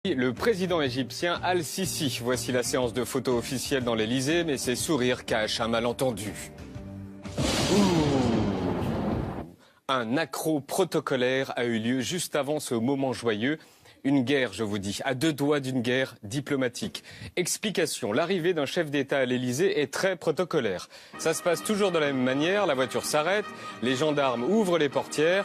Le président égyptien Al-Sisi. Voici la séance de photos officielle dans l'Elysée, mais ses sourires cachent un malentendu. Un accroc protocolaire a eu lieu juste avant ce moment joyeux. Une guerre, je vous dis, à deux doigts d'une guerre diplomatique. Explication, l'arrivée d'un chef d'État à l'Elysée est très protocolaire. Ça se passe toujours de la même manière, la voiture s'arrête, les gendarmes ouvrent les portières,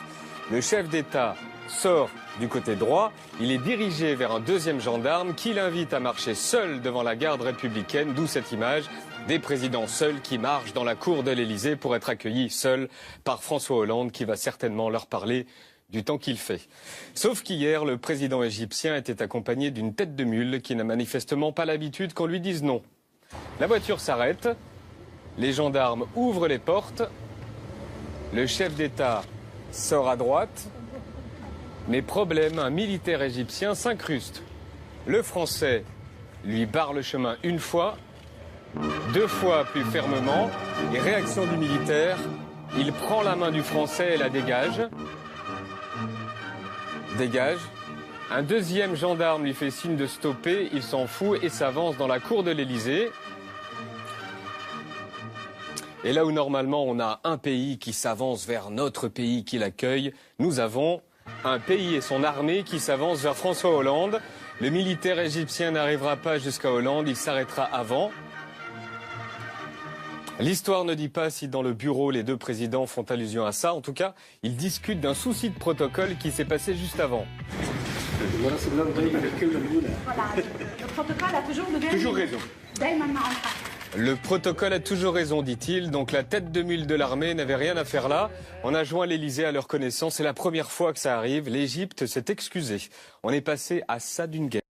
le chef d'État sort du côté droit, il est dirigé vers un deuxième gendarme qui l'invite à marcher seul devant la garde républicaine, d'où cette image des présidents seuls qui marchent dans la cour de l'Elysée pour être accueillis seuls par François Hollande qui va certainement leur parler du temps qu'il fait. Sauf qu'hier, le président égyptien était accompagné d'une tête de mule qui n'a manifestement pas l'habitude qu'on lui dise non. La voiture s'arrête, les gendarmes ouvrent les portes, le chef d'État sort à droite, mais problème, un militaire égyptien s'incruste. Le Français lui barre le chemin une fois, deux fois plus fermement, et réaction du militaire, il prend la main du Français et la dégage. Dégage. Un deuxième gendarme lui fait signe de stopper, il s'en fout et s'avance dans la cour de l'Elysée. Et là où normalement on a un pays qui s'avance vers notre pays qui l'accueille, nous avons un pays et son armée qui s'avance vers François Hollande. Le militaire égyptien n'arrivera pas jusqu'à Hollande, il s'arrêtera avant. L'histoire ne dit pas si dans le bureau les deux présidents font allusion à ça. En tout cas, ils discutent d'un souci de protocole qui s'est passé juste avant. Voilà, le protocole a toujours raison. Le protocole a toujours raison, dit-il. Donc la tête de mule de l'armée n'avait rien à faire là. On a joint l'Elysée à leur connaissance. C'est la première fois que ça arrive. L'Égypte s'est excusée. On est passé à ça d'une guerre.